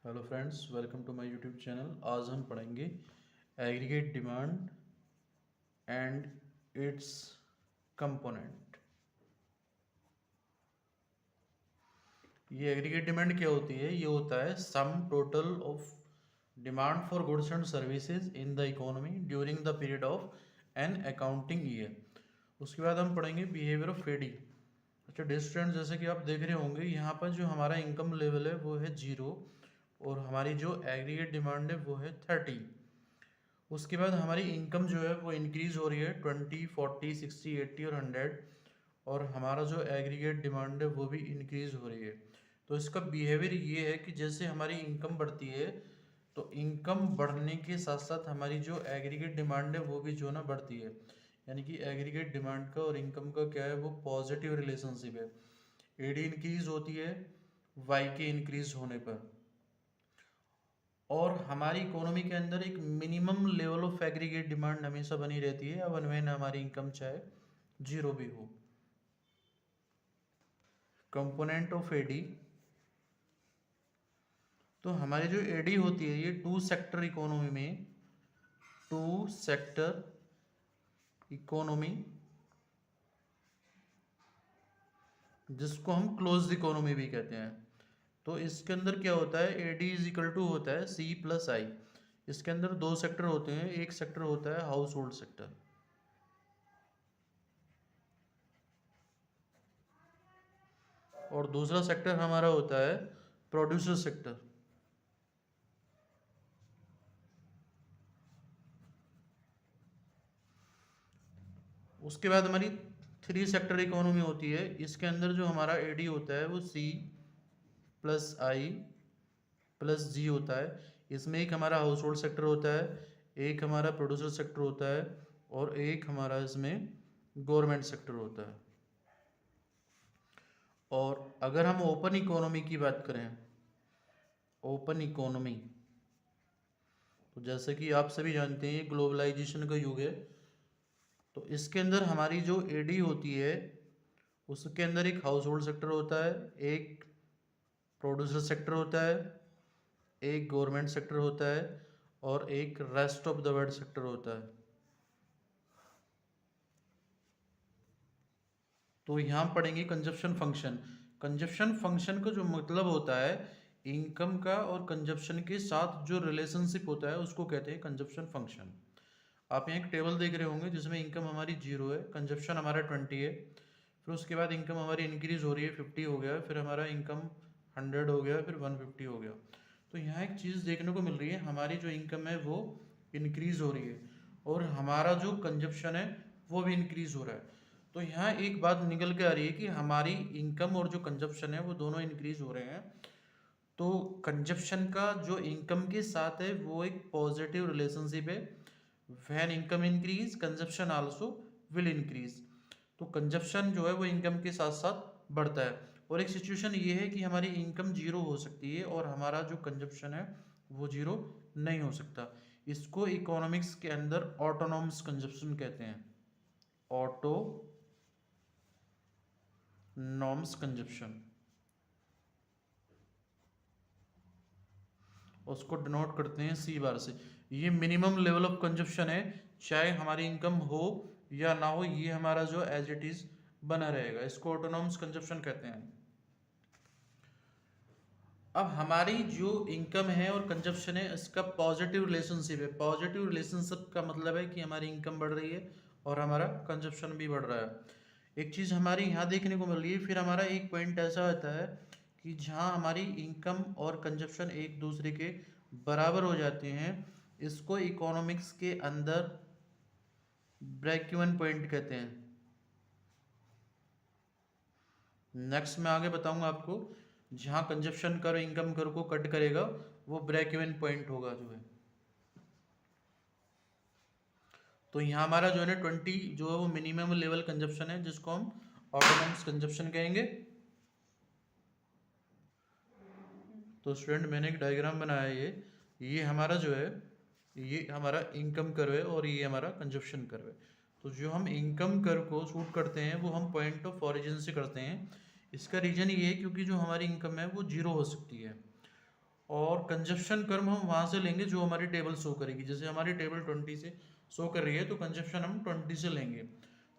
Hello friends, welcome to my YouTube channel. आज हम पढ़ेंगे aggregate demand and its component. ये एग्रीगेट डिमांड क्या होती है? ये होता है sum total of demand for goods and services in the economy during the period of an accounting year. उसके बाद हम पढ़ेंगे बिहेवियर ऑफ एडी। अच्छा डियर स्टूडेंट, जैसे कि आप देख रहे होंगे यहाँ पर जो हमारा इनकम लेवल है वो है 0 और हमारी जो एग्रीगेट डिमांड है वो है 30। उसके बाद हमारी इनकम जो है वो इंक्रीज हो रही है 20, 40, 60, 80 और 100। और हमारा जो एग्रीगेट डिमांड है वो भी इंक्रीज हो रही है। तो इसका बिहेवियर ये है कि जैसे हमारी इनकम बढ़ती है तो इनकम बढ़ने के साथ साथ हमारी जो एग्रीगेट डिमांड है वो भी जो ना बढ़ती है। यानी कि एग्रीगेट डिमांड का और इनकम का क्या है, वो पॉजिटिव रिलेशनशिप है। एडी इंक्रीज होती है वाई के इंक्रीज होने पर। और हमारी इकोनॉमी के अंदर एक minimum level of aggregate demand हमेशा बनी रहती है, अब अनवेन हमारी इनकम चाहे 0 भी हो। कंपोनेंट ऑफ एडी, तो हमारी जो एडी होती है ये टू सेक्टर इकोनॉमी में, टू सेक्टर इकोनॉमी जिसको हम क्लोज्ड इकोनॉमी भी कहते हैं, तो इसके अंदर क्या होता है, एडी इज इक्वल टू होता है सी प्लस आई। इसके अंदर दो सेक्टर होते हैं, एक सेक्टर होता है हाउस होल्ड सेक्टर और दूसरा सेक्टर हमारा होता है प्रोड्यूसर सेक्टर। उसके बाद हमारी थ्री सेक्टर इकोनॉमी होती है। इसके अंदर जो हमारा एडी होता है वो सी प्लस आई प्लस जी होता है। इसमें एक हमारा हाउस होल्ड सेक्टर होता है, एक हमारा प्रोड्यूसर सेक्टर होता है और एक हमारा इसमें गवर्नमेंट सेक्टर होता है। और अगर हम ओपन इकोनॉमी की बात करें, ओपन इकोनॉमी, तो जैसे कि आप सभी जानते हैं ग्लोबलाइजेशन का युग है, तो इसके अंदर हमारी जो एडी होती है उसके अंदर एक हाउस होल्ड सेक्टर होता है, एक प्रोड्यूसर सेक्टर होता है, एक गवर्नमेंट सेक्टर होता है और एक rest of the world sector होता है। तो यहाँ पढ़ेंगे कंजप्शन फंक्शन। कंजप्शन फंक्शन का जो मतलब होता है इनकम का और कंजप्शन के साथ जो रिलेशनशिप होता है उसको कहते हैं कंजप्शन फंक्शन। आप यहाँ एक टेबल देख रहे होंगे जिसमें इनकम हमारी 0 है, कंजप्शन हमारा 20 है, फिर उसके बाद इनकम हमारी इंक्रीज हो रही है, 50 हो गया, फिर हमारा इनकम 100 हो गया, फिर 150 हो गया। तो यहाँ एक चीज़ देखने को मिल रही है, हमारी जो इनकम है वो इंक्रीज हो रही है और हमारा जो कंजप्शन है वो भी इंक्रीज हो रहा है। तो यहाँ एक बात निकल के आ रही है कि हमारी इनकम और जो कंजप्शन है वो दोनों इंक्रीज हो रहे हैं। तो कंजप्शन का जो इनकम के साथ है वो एक पॉजिटिव रिलेशनशिप है। When income increase consumption also will increase. तो कंजप्शन जो है वो इनकम के साथ साथ बढ़ता है। और एक सिचुएशन ये है कि हमारी इनकम 0 हो सकती है और हमारा जो कंजप्शन है वो 0 नहीं हो सकता। इसको इकोनॉमिक्स के अंदर ऑटोनॉमस कंजप्शन कहते हैं, ऑटोनॉमस कंजप्शन। उसको डिनोट करते हैं सी बार से। ये मिनिमम लेवल ऑफ कंजप्शन है, चाहे हमारी इनकम हो या ना हो, ये हमारा जो एज इट इज बना रहेगा। इसको ऑटोनॉमस कंजप्शन कहते हैं। अब हमारी जो इनकम है और कंजप्शन है इसका पॉजिटिव रिलेशनशिप है। पॉजिटिव रिलेशनशिप का मतलब है कि हमारी इनकम बढ़ रही है और हमारा कंजप्शन भी बढ़ रहा है। एक चीज़ हमारी यहाँ देखने को मिल रही है। फिर हमारा एक पॉइंट ऐसा होता है कि जहाँ हमारी इनकम और कंजप्शन एक दूसरे के बराबर हो जाते हैं, इसको इकोनॉमिक्स के अंदर ब्रेक इवन पॉइंट कहते हैं। नेक्स्ट मैं आगे बताऊंगा आपको, जहाँ कंजप्शन कर इनकम कर को कट करेगा वो ब्रेक इवन पॉइंट होगा जो है। तो यहाँ हमारा जो है ना 20 जो है वो मिनिमम लेवल कंजप्शन है जिसको हम ऑटोनॉमस कंजप्शन कहेंगे। तो स्टूडेंट मैंने एक डायग्राम बनाया है, ये हमारा जो है ये हमारा इनकम कर्व है और ये हमारा कंजप्शन कर्व है। तो जो हम इनकम कर्व को शूट करते हैं वो हम पॉइंट ऑफ ऑरिजिन से करते हैं। इसका रीजन ये है क्योंकि जो हमारी इनकम है वो 0 हो सकती है और कंजप्शन कर्व हम वहाँ से लेंगे जो हमारी टेबल शो करेगी। जैसे हमारी टेबल 20 से शो कर रही है तो कंजप्शन हम 20 से लेंगे।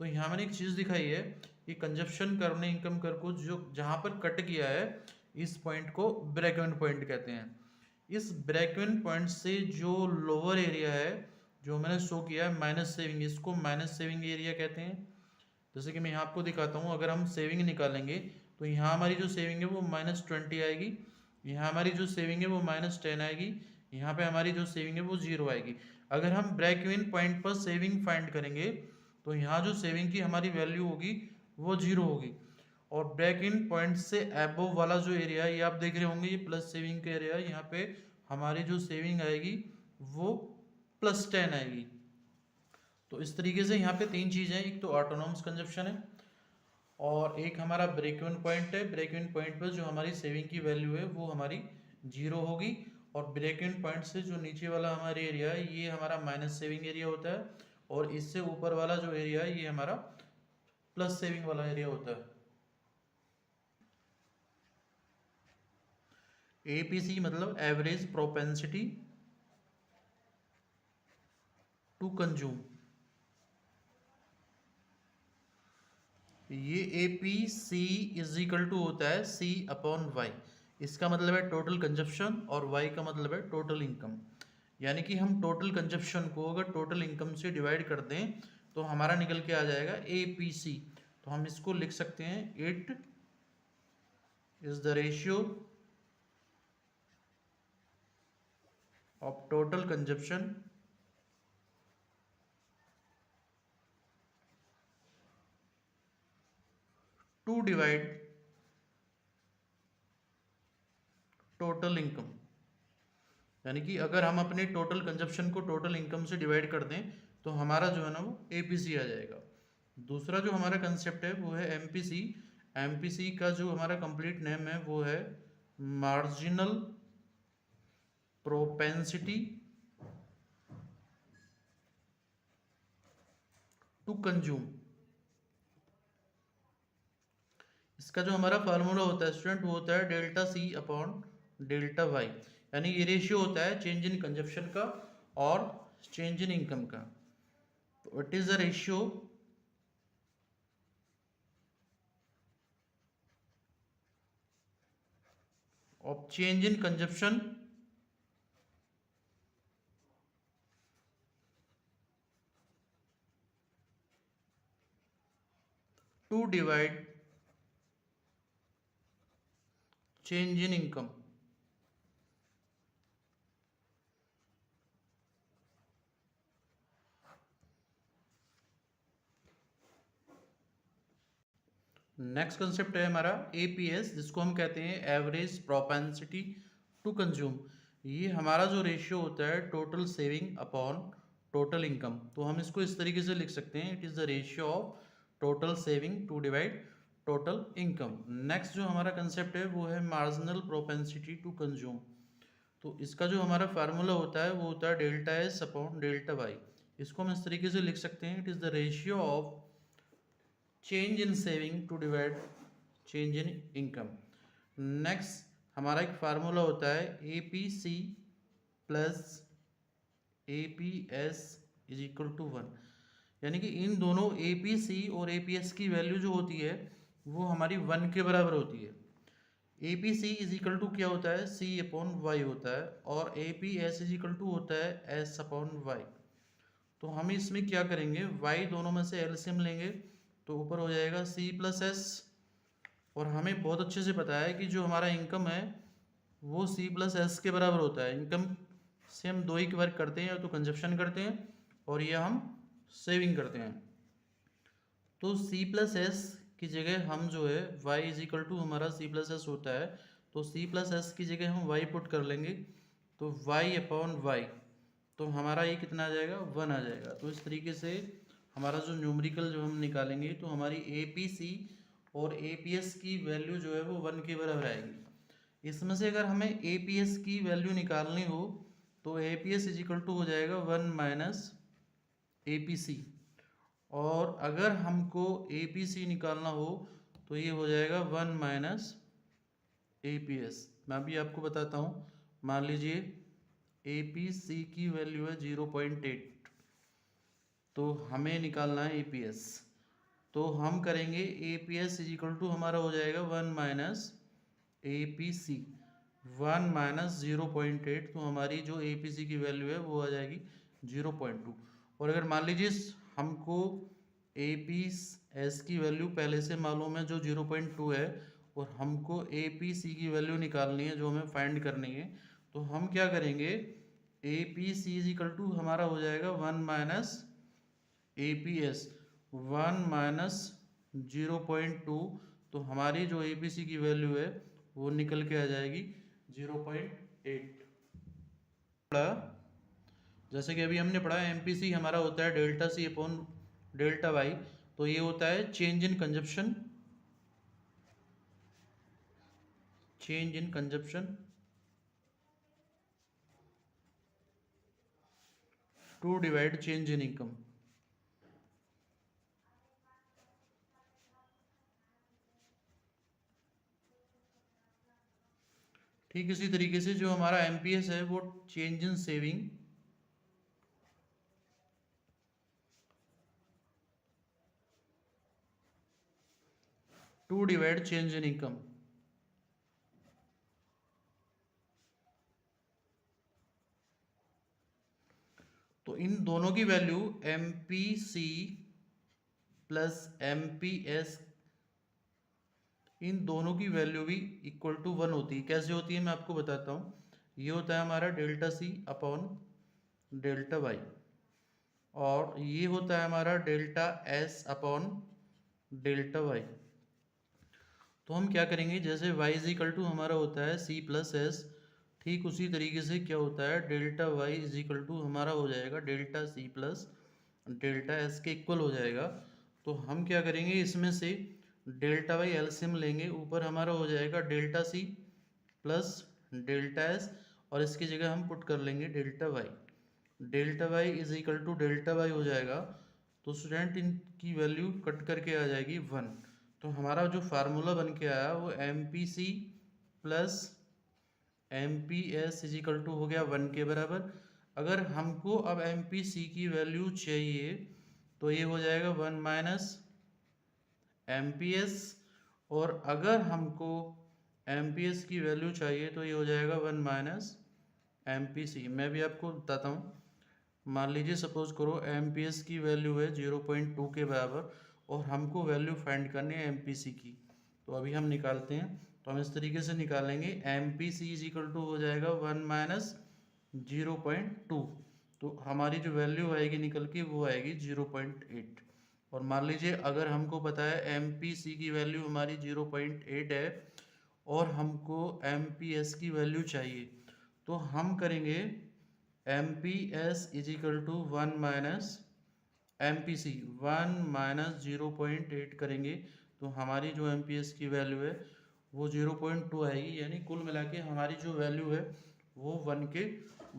तो यहाँ मैंने एक चीज़ दिखाई है कि कंजप्शन कर्व ने इनकम कर्व को जो जहाँ पर कट किया है, इस पॉइंट को ब्रेक इवन पॉइंट कहते हैं। इस ब्रेक इवन पॉइंट से जो लोअर एरिया है जो मैंने शो किया है माइनस सेविंग, इसको माइनस सेविंग एरिया कहते हैं। जैसे कि मैं यहाँ आपको दिखाता हूँ, अगर हम सेविंग निकालेंगे तो यहाँ हमारी जो सेविंग है वो -20 आएगी, यहाँ हमारी जो सेविंग है वो -10 आएगी, यहाँ पे हमारी जो सेविंग है वो 0 आएगी। अगर हम ब्रेक इवन पॉइंट पर सेविंग फाइंड करेंगे तो यहाँ जो सेविंग की हमारी वैल्यू होगी वो 0 होगी। और ब्रेक इन पॉइंट से अबव वाला जो एरिया है ये आप देख रहे होंगे, ये प्लस सेविंग का एरिया है, यहाँ पे हमारी जो सेविंग आएगी वो +10 आएगी। तो इस तरीके से यहाँ पे तीन चीज़ें हैं, एक तो ऑटोनॉमस कंजप्शन है और एक हमारा ब्रेक इवन पॉइंट है। ब्रेक इवन पॉइंट पर जो हमारी सेविंग की वैल्यू है वो हमारी 0 होगी, और ब्रेक इवन पॉइंट से जो नीचे वाला हमारा एरिया है ये हमारा माइनस सेविंग एरिया होता है, और इससे ऊपर वाला जो एरिया है ये हमारा प्लस सेविंग वाला एरिया होता है। एपीसी मतलब एवरेज प्रोपेंसिटी टू कंज्यूम। ये APC इज इक्वल टू होता है C/Y। इसका मतलब है टोटल कंजप्शन और Y का मतलब है टोटल इनकम। यानी कि हम टोटल कंजप्शन को अगर टोटल इनकम से डिवाइड कर दें तो हमारा निकल के आ जाएगा APC। तो हम इसको लिख सकते हैं, it is the ratio of total consumption to divide total income. यानी कि अगर हम अपने टोटल कंजप्शन को टोटल इनकम से डिवाइड कर दें तो हमारा जो है ना वो APC आ जाएगा। दूसरा जो हमारा कंसेप्ट है वो है MPC। MPC का जो हमारा कंप्लीट नेम है वो है मार्जिनल प्रोपेंसिटी टू कंज्यूम। इसका जो हमारा फार्मूला होता है स्टूडेंट वो होता है ΔC/ΔY। यानी ये रेशियो होता है चेंज इन कंजप्शन का और चेंज इन इनकम का। तो it is the ratio of change in consumption to divide change in income. Next concept है हमारा APS, जिसको हम कहते हैं एवरेज प्रोपेंसिटी टू कंज्यूम। ये हमारा जो रेशियो होता है total saving upon total income. तो हम इसको इस तरीके से लिख सकते हैं, it is the ratio of total saving to divide total income. Next जो हमारा कंसेप्ट है वो है मार्जिनल प्रोपेंसिटी टू कंज्यूम। तो इसका जो हमारा फार्मूला होता है वो होता है ΔS/ΔY। इसको हम इस तरीके से लिख सकते हैं, it is the ratio of change in saving to divide change in income. Next हमारा एक फार्मूला होता है APC plus APS is equal to 1। यानी कि इन दोनों APC और APS की वैल्यू जो होती है वो हमारी 1 के बराबर होती है। APC इज इक्वल टू क्या होता है, C/Y होता है, और APS इज इक्वल टू होता है S/Y। तो हम इसमें क्या करेंगे, y दोनों में से एलसीएम लेंगे तो ऊपर हो जाएगा C+S। और हमें बहुत अच्छे से पता है कि जो हमारा इनकम है वो C+S के बराबर होता है। इनकम से हम दो ही वर्क करते हैं, या तो कंजप्शन करते हैं और या हम सेविंग करते हैं। तो C+S की जगह हम जो है y इज इक्वल टू हमारा C+S होता है, तो C+S की जगह हम y पुट कर लेंगे, तो y/y तो हमारा ये कितना आ जाएगा, 1 आ जाएगा। तो इस तरीके से हमारा जो न्यूमेरिकल जो हम निकालेंगे तो हमारी APC और APS की वैल्यू जो है वो 1 के बराबर आएगी। इसमें से अगर हमें APS की वैल्यू निकालनी हो तो APS इज इक्वल टू हो जाएगा 1 माइनस APC, और अगर हमको APC निकालना हो तो ये हो जाएगा 1 माइनस APS। मैं भी आपको बताता हूँ, मान लीजिए APC की वैल्यू है 0.8, तो हमें निकालना है APS। तो हम करेंगे APS इज इक्वल टू हमारा हो जाएगा 1 माइनस APC, 1 माइनस 0.8, तो हमारी जो APC की वैल्यू है वो आ जाएगी 0.2। और अगर मान लीजिए हमको APS की वैल्यू पहले से मालूम है जो 0.2 है, और हमको APC की वैल्यू निकालनी है जो हमें फाइंड करनी है, तो हम क्या करेंगे, APC इज इक्वल टू हमारा हो जाएगा 1 माइनस APS, 1 माइनस 0.2, तो हमारी जो APC की वैल्यू है वो निकल के आ जाएगी 0.8। जैसे कि अभी हमने पढ़ा MPC हमारा होता है delta C upon delta Y, तो ये होता है change in consumption, change in consumption to divide change in income. ठीक इसी तरीके से जो हमारा MPS है वो change in saving to divide change in income. तो इन दोनों की वैल्यू MPC प्लस MPS, इन दोनों की वैल्यू भी इक्वल टू 1 होती है। कैसे होती है मैं आपको बताता हूँ। ये होता है हमारा delta C upon delta Y, और ये होता है हमारा delta S upon delta Y. तो हम क्या करेंगे, जैसे y इज इक्वल टू हमारा होता है C प्लस एस, ठीक उसी तरीके से क्या होता है delta y is equal to हमारा हो जाएगा delta C plus delta S के इक्वल हो जाएगा। तो हम क्या करेंगे, इसमें से डेल्टा वाई एलसीएम लेंगे, ऊपर हमारा हो जाएगा delta C plus delta S, और इसकी जगह हम पुट कर लेंगे delta Y. Delta Y is equal to delta Y हो जाएगा, तो स्टूडेंट इनकी वैल्यू कट करके आ जाएगी 1। तो हमारा जो फार्मूला बन के आया वो MPC plus MPS is equal to हो गया 1 के बराबर। अगर हमको अब MPC की वैल्यू चाहिए तो ये हो जाएगा 1 माइनस MPS, और अगर हमको MPS की वैल्यू चाहिए तो ये हो जाएगा 1 माइनस MPC। मैं भी आपको बताता हूँ। मान लीजिए सपोज करो MPS की वैल्यू है 0.2 के बराबर, और हमको वैल्यू फाइंड करनी है MPC की। तो अभी हम निकालते हैं, तो हम इस तरीके से निकालेंगे MPC इज इक्वल टू हो जाएगा 1 माइनस 0.2, तो हमारी जो वैल्यू आएगी निकल के वो आएगी 0.8। और मान लीजिए अगर हमको पता है MPC की वैल्यू हमारी 0.8 है और हमको MPS की वैल्यू चाहिए, तो हम करेंगे MPS is equal to 1 minus MPC, 1 minus 0.8 करेंगे, तो हमारी जो MPS की वैल्यू है वो 0.2 आएगी, यानी कुल मिला के हमारी जो वैल्यू है वो 1 के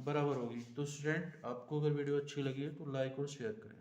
बराबर होगी। तो स्टूडेंट आपको अगर वीडियो अच्छी लगी है तो लाइक और शेयर करें।